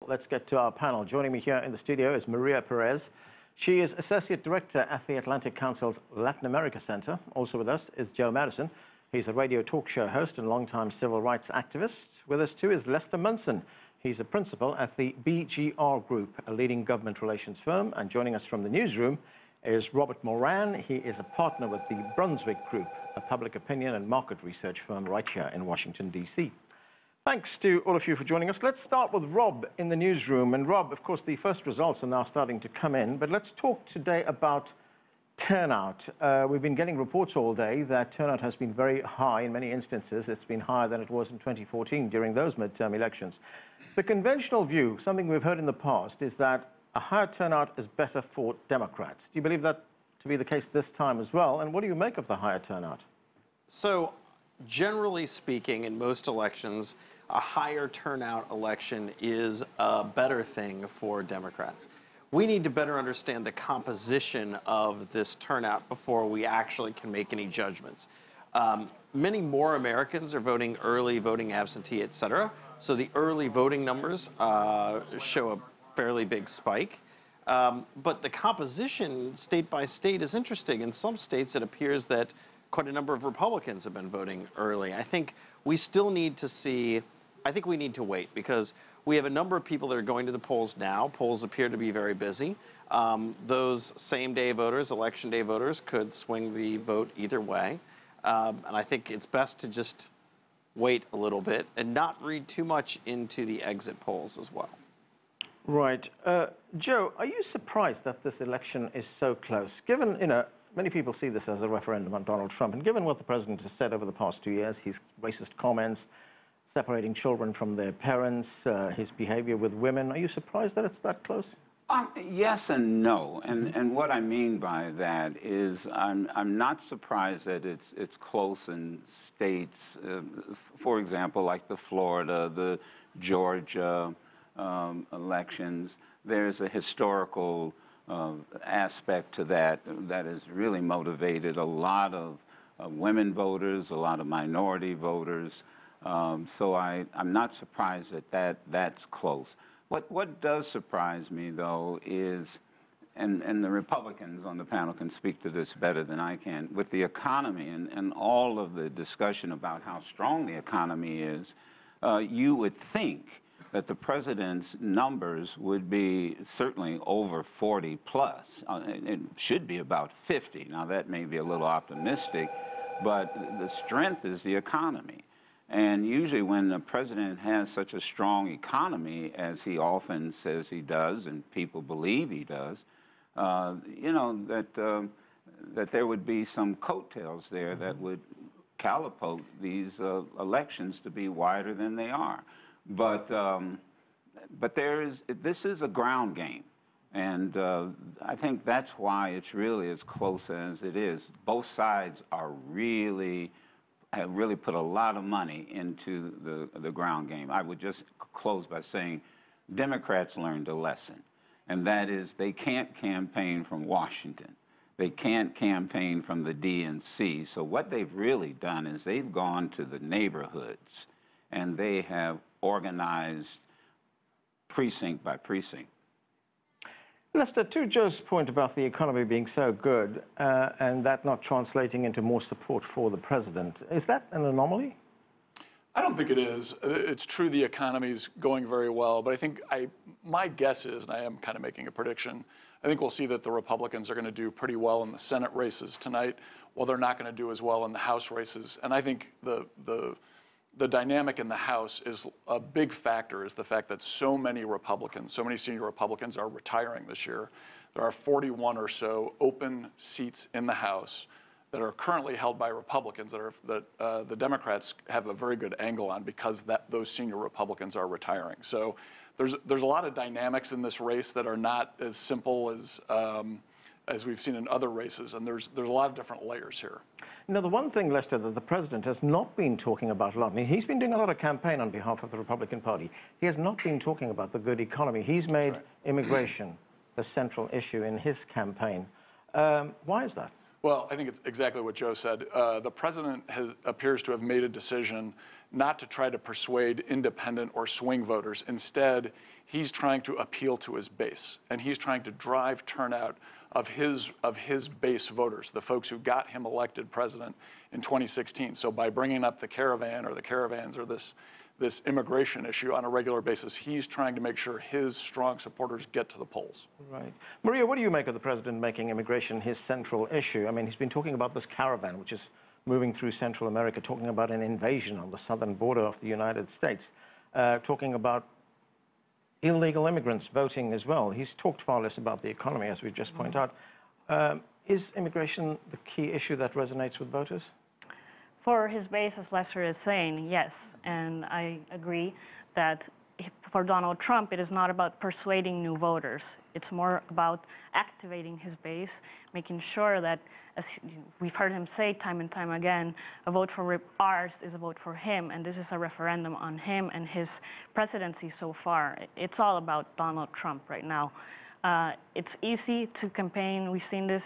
Let's get to our panel. Joining me here in the studio is Maria Perez. She is Associate Director at the Atlantic Council's Latin America Center. Also with us is Joe Madison. He's a radio talk show host and longtime civil rights activist. With us too is Lester Munson. He's a principal at the BGR Group, a leading government relations firm. And joining us from the newsroom is Robert Moran. He is a partner with the Brunswick Group, a public opinion and market research firm right here in Washington, D.C. Thanks to all of you for joining us. Let's start with Rob in the newsroom. And Rob, of course, the first results are now starting to come in. But let's talk today about turnout. We've been getting reports all day that turnout has been very high in many instances. It's been higher than it was in 2014 during those midterm elections. The conventional view, something we've heard in the past, is that a higher turnout is better for Democrats. Do you believe that to be the case this time as well? And what do you make of the higher turnout? So, generally speaking, in most elections, a higher turnout election is a better thing for Democrats. We need to better understand the composition of this turnout before we actually can make any judgments. Many more Americans are voting early, voting absentee, et cetera. So the early voting numbers show a fairly big spike. But the composition state by state is interesting. In some states, it appears that quite a number of Republicans have been voting early. I think we still need to see, I think we need to wait because we have a number of people that are going to the polls now. Polls appear to be very busy. Those same-day voters, election day voters, could swing the vote either way. And I think it's best to just wait a little bit and not read too much into the exit polls as well. Right. Joe, are you surprised that this election is so close? Given, many people see this as a referendum on Donald Trump, and given what the president has said over the past 2 years, his racist comments, separating children from their parents, his behavior with women, are you surprised that it's that close? Yes and no. And what I mean by that is I'm not surprised that it's close in states, for example, like the Florida, the Georgia elections. There's a historical aspect to that has really motivated a lot of women voters, a lot of minority voters. So I'm not surprised that that's close. What does surprise me, though, is, and the Republicans on the panel can speak to this better than I can, with the economy and all of the discussion about how strong the economy is, you would think that the president's numbers would be certainly over 40 plus. It should be about 50. Now, that may be a little optimistic, but the strength is the economy. And usually when the president has such a strong economy, as he often says he does, and people believe he does, that there would be some coattails there that would catapult these elections to be wider than they are. But this is a ground game. And I think that's why it's really as close as it is. Both sides are have really put a lot of money into the ground game. I would just close by saying Democrats learned a lesson, and that is they can't campaign from Washington. They can't campaign from the DNC. So what they've really done is they've gone to the neighborhoods, and they have organized precinct by precinct. Lester, to Joe's point about the economy being so good and that not translating into more support for the president, is that an anomaly? I don't think it is. It's true the economy is going very well, but I think my guess is, and I am kind of making a prediction, I think we'll see that the Republicans are going to do pretty well in the Senate races tonight, while they're not going to do as well in the House races. And I think the dynamic in the House is a big factor is the fact that so many Republicans, so many senior Republicans are retiring this year. There are 41 or so open seats in the House that are currently held by Republicans that the Democrats have a very good angle on because those senior Republicans are retiring. So there's a lot of dynamics in this race that are not as simple as we've seen in other races, and there's a lot of different layers here. Now, the one thing, Lester, that the president has not been talking about a lot, I mean, he's been doing a lot of campaign on behalf of the Republican Party. He has not been talking about the good economy. He's made immigration the central issue in his campaign. Why is that? Well, I think it's exactly what Joe said. The president appears to have made a decision not to try to persuade independent or swing voters. Instead, he's trying to appeal to his base, and he's trying to drive turnout of his base voters, the folks who got him elected president in 2016. So by bringing up the caravan or the caravans or this immigration issue on a regular basis, he's trying to make sure his strong supporters get to the polls. Right. Maria, what do you make of the president making immigration his central issue? I mean, he's been talking about this caravan, which is moving through Central America, talking about an invasion on the southern border of the United States, talking about illegal immigrants voting as well. He's talked far less about the economy, as we just pointed out. Is immigration the key issue that resonates with voters? For his base, as Lester is saying, yes. And I agree that for Donald Trump, it is not about persuading new voters. It's more about activating his base, making sure that, as we've heard him say time and time again, a vote for ours is a vote for him, and this is a referendum on him and his presidency so far. It's all about Donald Trump right now. It's easy to campaign. We've seen this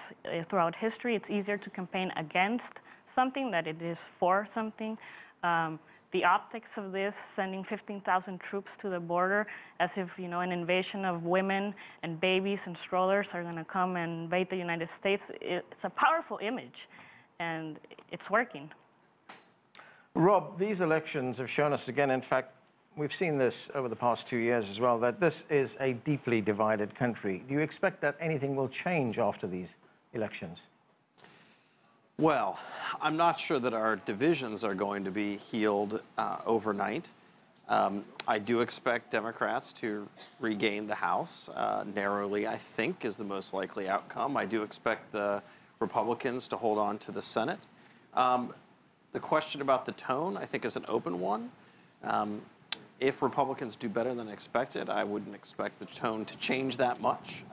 throughout history. It's easier to campaign against something than it is for something. The optics of this, sending 15,000 troops to the border as if, you know, an invasion of women and babies and strollers are going to come and invade the United States, it's a powerful image, and it's working. Rob, these elections have shown us again, in fact, we've seen this over the past 2 years as well, that this is a deeply divided country. Do you expect that anything will change after these elections? Well, I'm not sure that our divisions are going to be healed overnight. I do expect Democrats to regain the House. Narrowly, I think, is the most likely outcome. I do expect the Republicans to hold on to the Senate. The question about the tone, I think, is an open one. If Republicans do better than expected, I wouldn't expect the tone to change that much.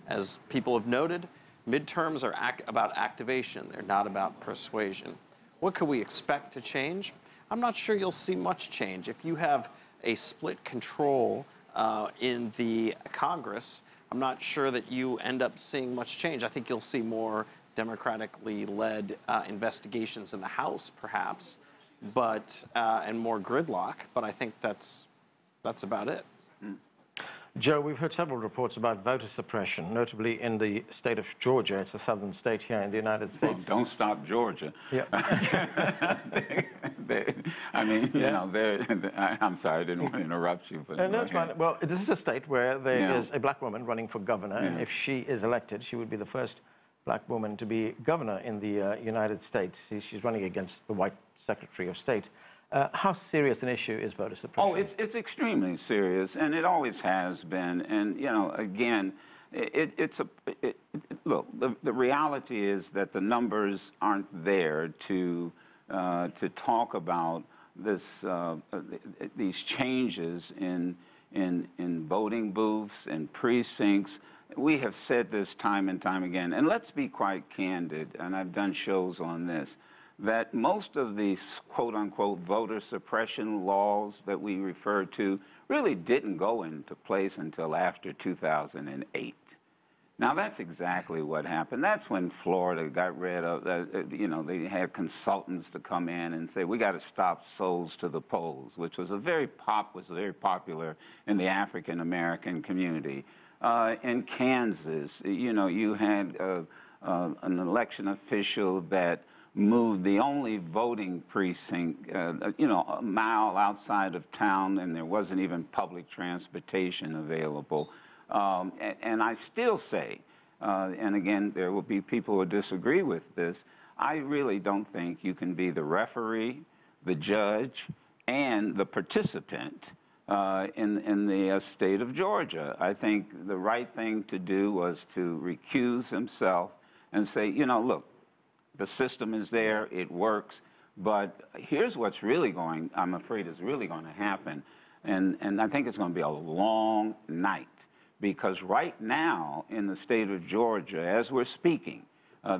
As people have noted, midterms are about activation. They're not about persuasion. What could we expect to change? I'm not sure you'll see much change. If you have a split control in the Congress, I'm not sure that you end up seeing much change. I think you'll see more democratically led investigations in the House, perhaps, but and more gridlock. But I think that's about it. Joe, we've heard several reports about voter suppression, notably in the state of Georgia. It's a southern state here in the United States. Well, don't stop Georgia. Yeah. I mean, you know, I'm sorry, I didn't want to interrupt you. But no, it's fine. Well, this is a state where there is a black woman running for governor. Yeah. And if she is elected, she would be the first black woman to be governor in the United States. She's running against the white Secretary of State. How serious an issue is voter suppression? Oh, it's extremely serious, and it always has been. And, you know, again, look, the reality is that the numbers aren't there to talk about this, these changes in voting booths and precincts. We have said this time and time again, and let's be quite candid, and I've done shows on this, that most of these quote-unquote voter suppression laws that we refer to really didn't go into place until after 2008. Now, that's exactly what happened. That's when Florida got rid of, you know, they had consultants to come in and say, we got to stop souls to the polls, which was very popular in the African-American community. In Kansas, you know, you had an election official that moved the only voting precinct, you know, a mile outside of town, and there wasn't even public transportation available. And I still say, and again, there will be people who disagree with this, I really don't think you can be the referee, the judge, and the participant in the state of Georgia. I think the right thing to do was to recuse himself and say, you know, look, the system is there, it works, but here's what's really going, I'm afraid is really going to happen. And I think it's going to be a long night, because right now in the state of Georgia, as we're speaking,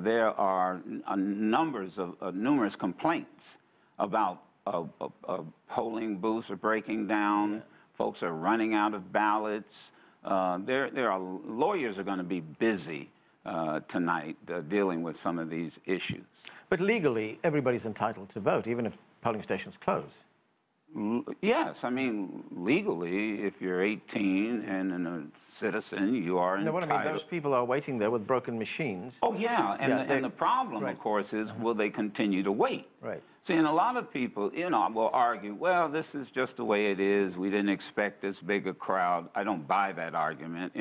there are numerous complaints about polling booths are breaking down, folks are running out of ballots. Lawyers are going to be busy tonight dealing with some of these issues. But legally, everybody's entitled to vote, even if polling stations close. Yes, I mean, legally, if you're 18 and a citizen, you are entitled. No, what I mean, those people are waiting there with broken machines. Oh, yeah, and the problem, right. of course, is will they continue to wait? Right. See, and a lot of people, you know, will argue, well, this is just the way it is. We didn't expect this big a crowd. I don't buy that argument.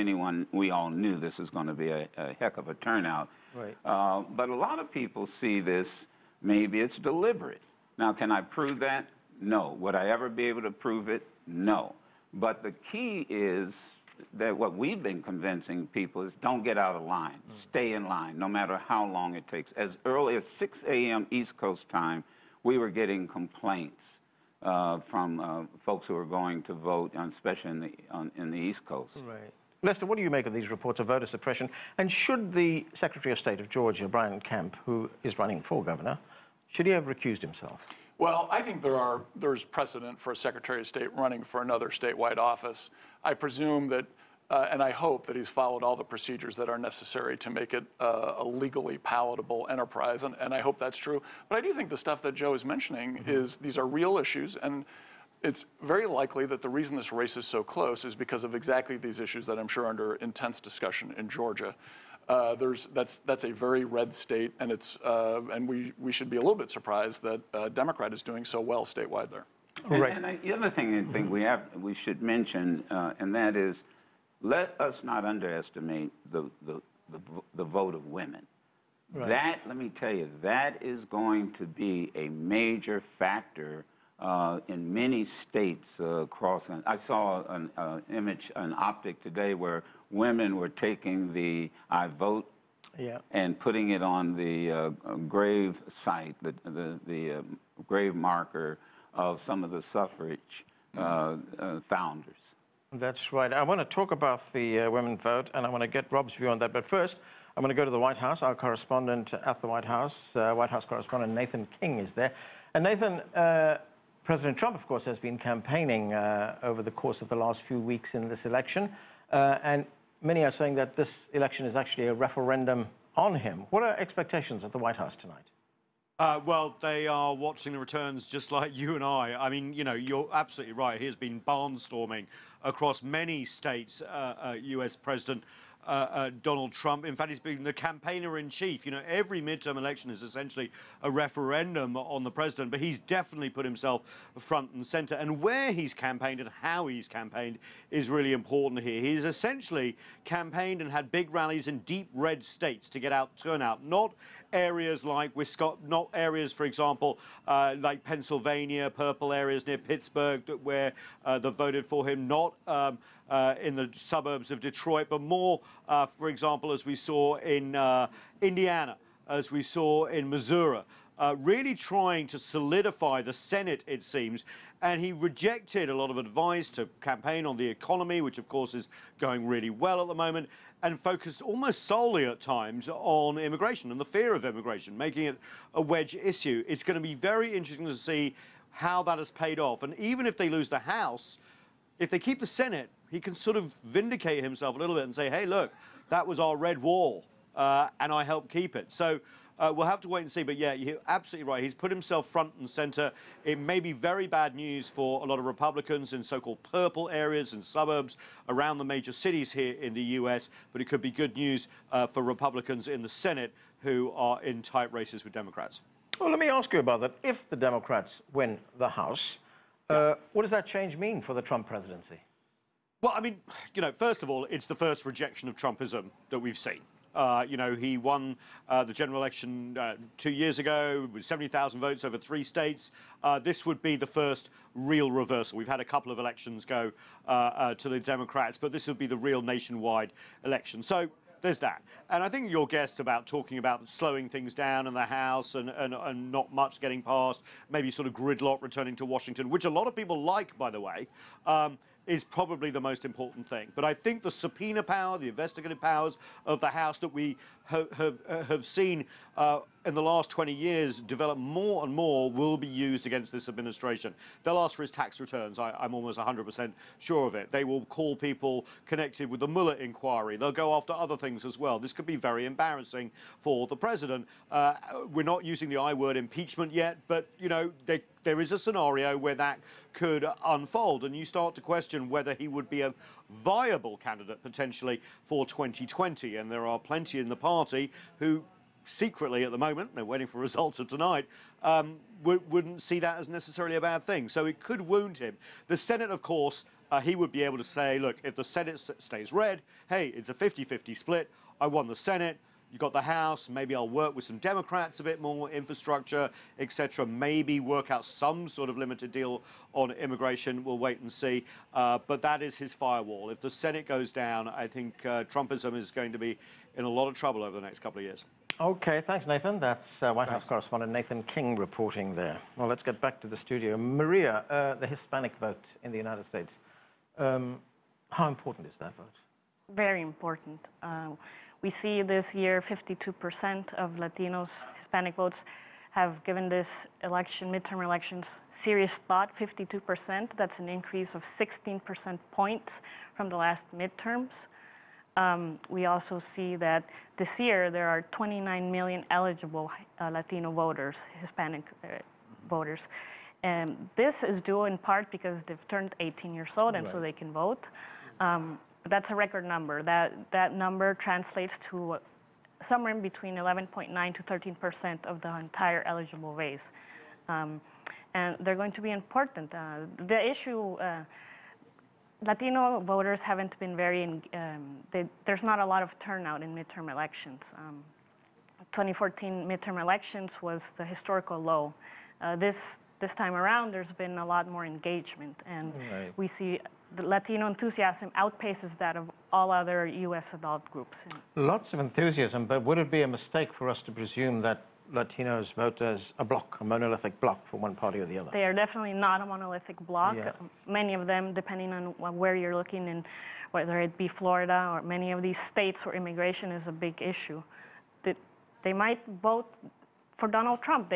We all knew this was going to be a heck of a turnout. Right. But a lot of people see this, maybe it's deliberate. Now, can I prove that? No. Would I ever be able to prove it? No. But the key is that what we've been convincing people is don't get out of line. Stay in line, no matter how long it takes. As early as 6 a.m. East Coast time, we were getting complaints from folks who were going to vote, especially in the East Coast. Right. Lester, what do you make of these reports of voter suppression? And should the Secretary of State of Georgia, Brian Kemp, who is running for governor, should he have recused himself? Well, I think there's precedent for a Secretary of State running for another statewide office. I presume that, and I hope that he's followed all the procedures that are necessary to make it a legally palatable enterprise, and I hope that's true. But I do think the stuff that Joe is mentioning is these are real issues, and it's very likely that the reason this race is so close is because of exactly these issues that I'm sure are under intense discussion in Georgia. That's a very red state, and and we should be a little bit surprised that a Democrat is doing so well statewide there. Right. And the other thing I think we should mention, and that is, let us not underestimate the vote of women. Right. That, let me tell you, that is going to be a major factor in many states across. I saw an optic today where women were taking the I vote and putting it on the grave site, the grave marker of some of the suffrage founders. That's right. I want to talk about the women vote, and I want to get Rob's view on that. But first, I'm going to go to the White House. Our correspondent at the White House correspondent Nathan King is there. And Nathan, President Trump, of course, has been campaigning over the course of the last few weeks in this election. And many are saying that this election is actually a referendum on him. What are expectations at the White House tonight? Well, they are watching the returns just like you and I. I mean, you know, you're absolutely right. He has been barnstorming across many states, U.S. President Donald Trump. In fact, he's been the campaigner-in-chief. You know, every midterm election is essentially a referendum on the president, but he's definitely put himself front and center. And where he's campaigned and how he's campaigned is really important here. He's essentially campaigned and had big rallies in deep red states to get out turnout, not areas like Wisconsin, not areas, for example, like Pennsylvania, purple areas near Pittsburgh where they voted for him, not in the suburbs of Detroit, but more, for example, as we saw in Indiana, as we saw in Missouri, really trying to solidify the Senate, it seems. And he rejected a lot of advice to campaign on the economy, which, of course, is going really well at the moment, and focused almost solely at times on immigration and the fear of immigration, making it a wedge issue. It's going to be very interesting to see how that has paid off. And even if they lose the House, if they keep the Senate, he can sort of vindicate himself a little bit and say, hey, look, that was our red wall, and I helped keep it. So we'll have to wait and see. But yeah, you're absolutely right. He's put himself front and center. It may be very bad news for a lot of Republicans in so-called purple areas and suburbs around the major cities here in the U.S., but it could be good news for Republicans in the Senate who are in tight races with Democrats. Well, let me ask you about that. If the Democrats win the House, what does that change mean for the Trump presidency? Well, I mean, you know, first of all, it's the first rejection of Trumpism that we've seen. You know, he won the general election 2 years ago with 70,000 votes over 3 states. This would be the first real reversal. We've had a couple of elections go to the Democrats, but this would be the real nationwide election. So there's that. And I think your guest about talking about slowing things down in the House and not much getting passed, maybe sort of gridlock returning to Washington, which a lot of people like, by the way, is probably the most important thing. But I think the subpoena power, the investigative powers of the House that we have seen in the last 20 years developed more and more will be used against this administration. They'll ask for his tax returns. I'm almost 100% sure of it. They will call people connected with the Mueller inquiry. They'll go after other things as well. This could be very embarrassing for the president. We're not using the I word impeachment yet, but, you know, there is a scenario where that could unfold, and you start to question whether he would be a viable candidate potentially for 2020. And there are plenty in the party who secretly at the moment, they're waiting for results of tonight, wouldn't see that as necessarily a bad thing. So it could wound him. The Senate, of course, he would be able to say, look, if the Senate stays red, hey, it's a 50-50 split. I won the Senate. You got the House. Maybe I'll work with some Democrats a bit more, infrastructure, etc. Maybe work out some sort of limited deal on immigration. We'll wait and see. But that is his firewall. If the Senate goes down, I think Trumpism is going to be in a lot of trouble over the next couple of years. Okay, thanks, Nathan. That's White House correspondent Nathan King reporting there. Well, let's get back to the studio. Maria, the Hispanic vote in the United States. How important is that vote? Very important. We see this year 52% of Latinos, Hispanic votes have given this election, midterm elections, serious thought, 52%. That's an increase of 16% points from the last midterms. We also see that this year there are 29 million eligible Latino voters, Hispanic voters. And this is due in part because they've turned 18 years old and so they can vote. That's a record number. That number translates to somewhere in between 11.9 to 13% of the entire eligible base. And they're going to be important. The issue, Latino voters haven't been very, there's not a lot of turnout in midterm elections. 2014 midterm elections was the historical low. This time around, there's been a lot more engagement, and we see the Latino enthusiasm outpaces that of all other U.S. adult groups. Lots of enthusiasm, but would it be a mistake for us to presume that Latinos vote as a bloc, a monolithic bloc for one party or the other? They are definitely not a monolithic bloc. Many of them, depending on where you're looking, and whether it be Florida or many of these states where immigration is a big issue, they might vote for Donald Trump.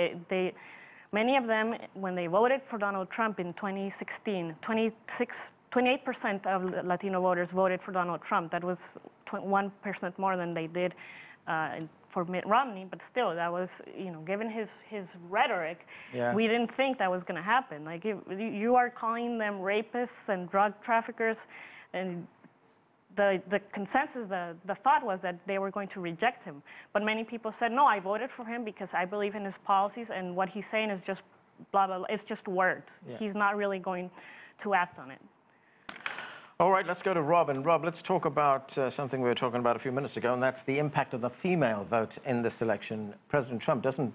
Many of them, when they voted for Donald Trump in 2016, 28% of Latino voters voted for Donald Trump. That was 1% more than they did for Mitt Romney, but still, that was, you know, given his rhetoric, we didn't think that was going to happen. Like, you are calling them rapists and drug traffickers, and the consensus, the thought was that they were going to reject him. But many people said, no, I voted for him because I believe in his policies, and what he's saying is just blah, blah, blah. It's just words. He's not really going to act on it. All right, let's go to Rob. And Rob, let's talk about something we were talking about a few minutes ago, and that's the impact of the female vote in this election. President Trump hasn't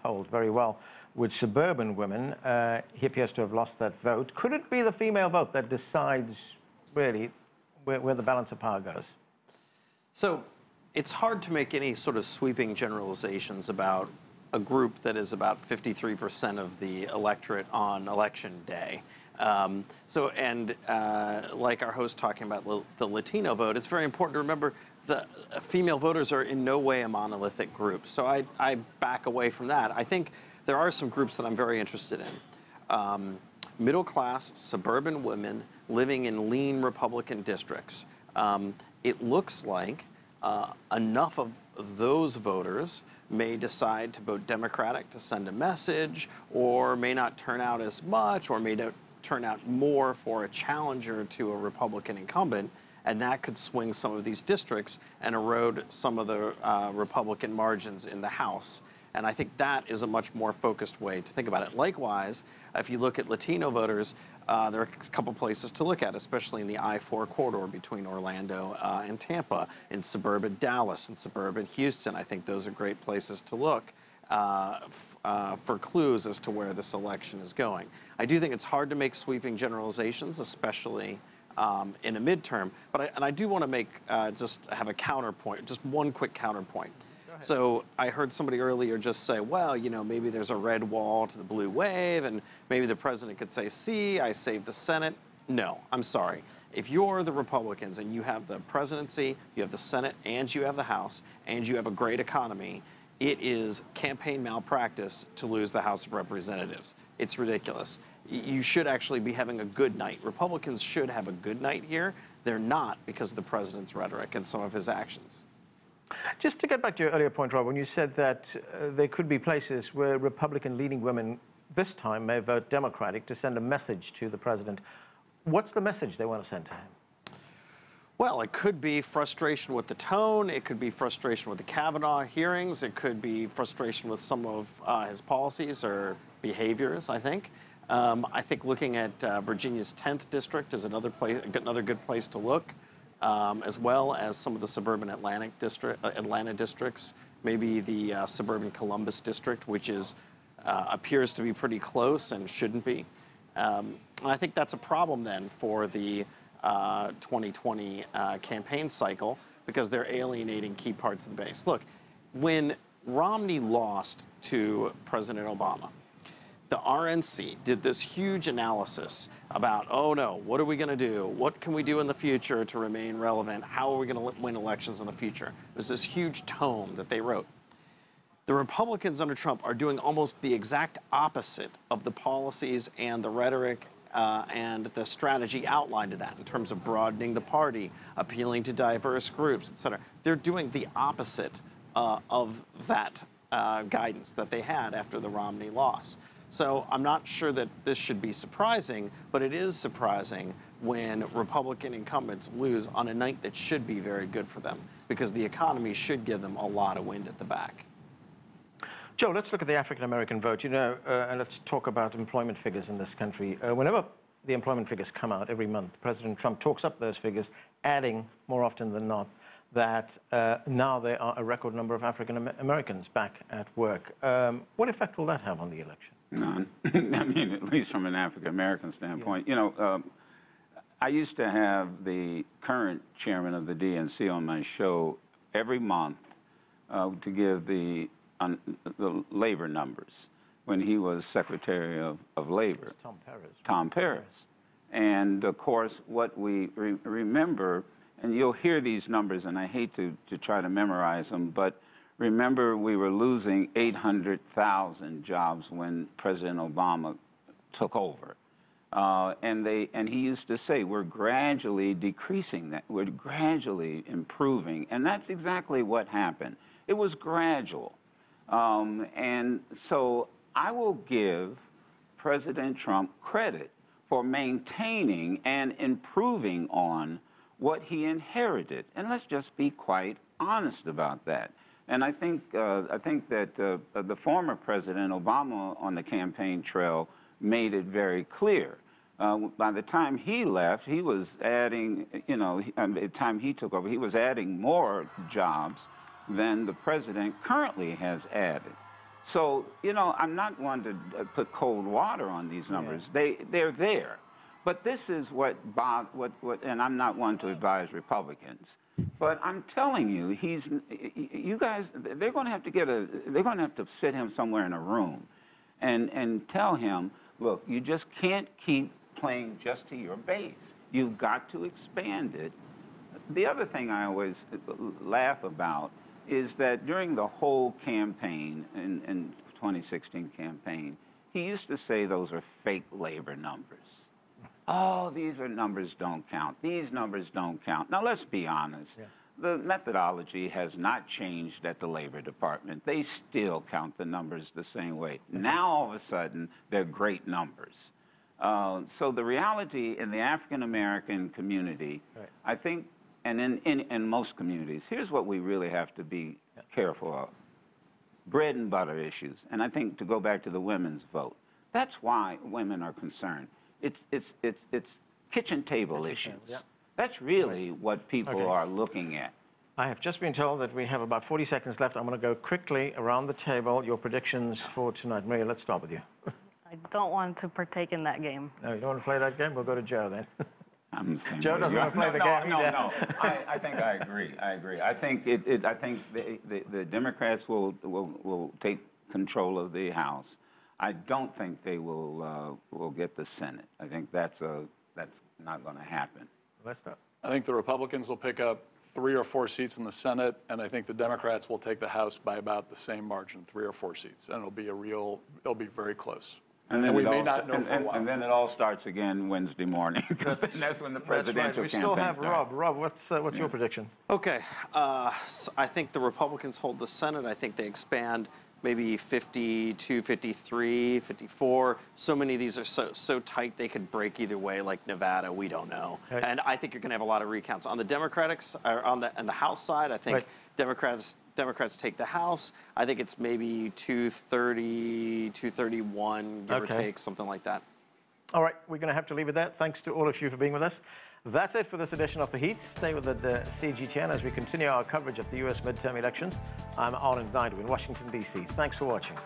polled very well with suburban women. He appears to have lost that vote. Could it be the female vote that decides, really, where the balance of power goes? So it's hard to make any sort of sweeping generalizations about a group that is about 53% of the electorate on election day. Like our host talking about the Latino vote, it's very important to remember the female voters are in no way a monolithic group. So I back away from that. I think there are some groups that I'm very interested in. Middle-class suburban women living in lean Republican districts. It looks like enough of those voters may decide to vote Democratic to send a message, or may not turn out as much, or may turn out more for a challenger to a Republican incumbent, and that could swing some of these districts and erode some of the Republican margins in the House. And I think that is a much more focused way to think about it. Likewise, if you look at Latino voters, there are a couple places to look at, especially in the I-4 corridor between Orlando and Tampa, in suburban Dallas and suburban Houston. I think those are great places to look for clues as to where this election is going. I do think it's hard to make sweeping generalizations, especially in a midterm. But I do want to make just have a counterpoint, just one quick counterpoint. So I heard somebody earlier just say, well, you know, maybe there's a red wall to the blue wave, and maybe the president could say, see, I saved the Senate. No, I'm sorry. If you're the Republicans and you have the presidency, you have the Senate, and you have the House, and you have a great economy, it is campaign malpractice to lose the House of Representatives. It's ridiculous. You should actually be having a good night. Republicans should have a good night here. They're not because of the president's rhetoric and some of his actions. Just to get back to your earlier point, Rob, when you said that there could be places where Republican-leaning women this time may vote Democratic to send a message to the president. What's the message they want to send to him? Well, it could be frustration with the tone. It could be frustration with the Kavanaugh hearings. It could be frustration with some of his policies or behaviors, I think. I think looking at Virginia's 10th district is another good place to look, as well as some of the suburban Atlanta districts, maybe the suburban Columbus district, which is appears to be pretty close and shouldn't be. And I think that's a problem then for the 2020 campaign cycle, because they're alienating key parts of the base. Look, when Romney lost to President Obama, the RNC did this huge analysis about, oh no, what are we going to do? What can we do in the future to remain relevant? How are we going to win elections in the future? There's this huge tome that they wrote. The Republicans under Trump are doing almost the exact opposite of the policies and the rhetoric and the strategy outlined in that in terms of broadening the party, appealing to diverse groups, et cetera. They're doing the opposite of that guidance that they had after the Romney loss. So I'm not sure that this should be surprising, but it is surprising when Republican incumbents lose on a night that should be very good for them, because the economy should give them a lot of wind at the back. Joe, let's look at the African-American vote, and let's talk about employment figures in this country. Whenever the employment figures come out every month, President Trump talks up those figures, adding more often than not that now there are a record number of African-Americans back at work. What effect will that have on the election? None. I mean, at least from an African-American standpoint. Yeah. I used to have the current chairman of the DNC on my show every month to give the labor numbers when he was Secretary of Labor. Tom Perez. Tom Perez. And of course, what we remember, and you'll hear these numbers, and I hate to try to memorize them, but remember we were losing 800,000 jobs when President Obama took over. And he used to say, we're gradually decreasing that, we're gradually improving. And that's exactly what happened. It was gradual. And so I will give President Trump credit for maintaining and improving on what he inherited. And let's just be quite honest about that. And I think that the former President Obama on the campaign trail made it very clear. By the time he left, he was adding, by the time he took over, he was adding more jobs than the president currently has added. So, I'm not one to put cold water on these numbers. Yeah. They're there. But this is and I'm not one to advise Republicans, but I'm telling you, you guys, they're going to have to sit him somewhere in a room and tell him, look, you just can't keep playing just to your base. You've got to expand it. The other thing I always laugh about is that during the whole campaign, in 2016 campaign, he used to say those are fake labor numbers. Oh, these are numbers don't count. These numbers don't count. Now, let's be honest. Yeah. The methodology has not changed at the Labor Department. They still count the numbers the same way. Now, all of a sudden, they're great numbers. So the reality in the African-American community, right, I think, and in most communities, here's what we really have to be careful of. Bread and butter issues. And I think to go back to the women's vote, that's why women are concerned. It's kitchen table issues. Yeah. That's really what people are looking at. I have just been told that we have about 40 seconds left. I'm going to go quickly around the table. Your predictions for tonight. Maria, let's start with you. I don't want to partake in that game. No, you don't want to play that game? We'll go to Joe then. I'm the same Joe way. doesn't want to play the game. No. I think I agree. I think the Democrats will take control of the House. I don't think they will get the Senate. I think that's not going to happen. Let's start. I think the Republicans will pick up 3 or 4 seats in the Senate, and I think the Democrats will take the House by about the same margin, 3 or 4 seats, and it'll be very close. And then, we may not know for a while. and then it all starts again Wednesday morning, because that's when the presidential We campaign still have starts. Rob. Rob, what's your prediction? Okay, I think the Republicans hold the Senate. I think they expand maybe 52, 53, 54. So many of these are so tight they could break either way, like Nevada. We don't know. Right. And I think you're going to have a lot of recounts on the Democrats, or on the House side. I think Right. Democrats take the House. I think it's maybe 230, 231, give or take, something like that. All right, we're going to have to leave it there. Thanks to all of you for being with us. That's it for this edition of The Heat. Stay with the CGTN as we continue our coverage of the U.S. midterm elections. I'm Arlen Naidu in Washington, D.C. Thanks for watching.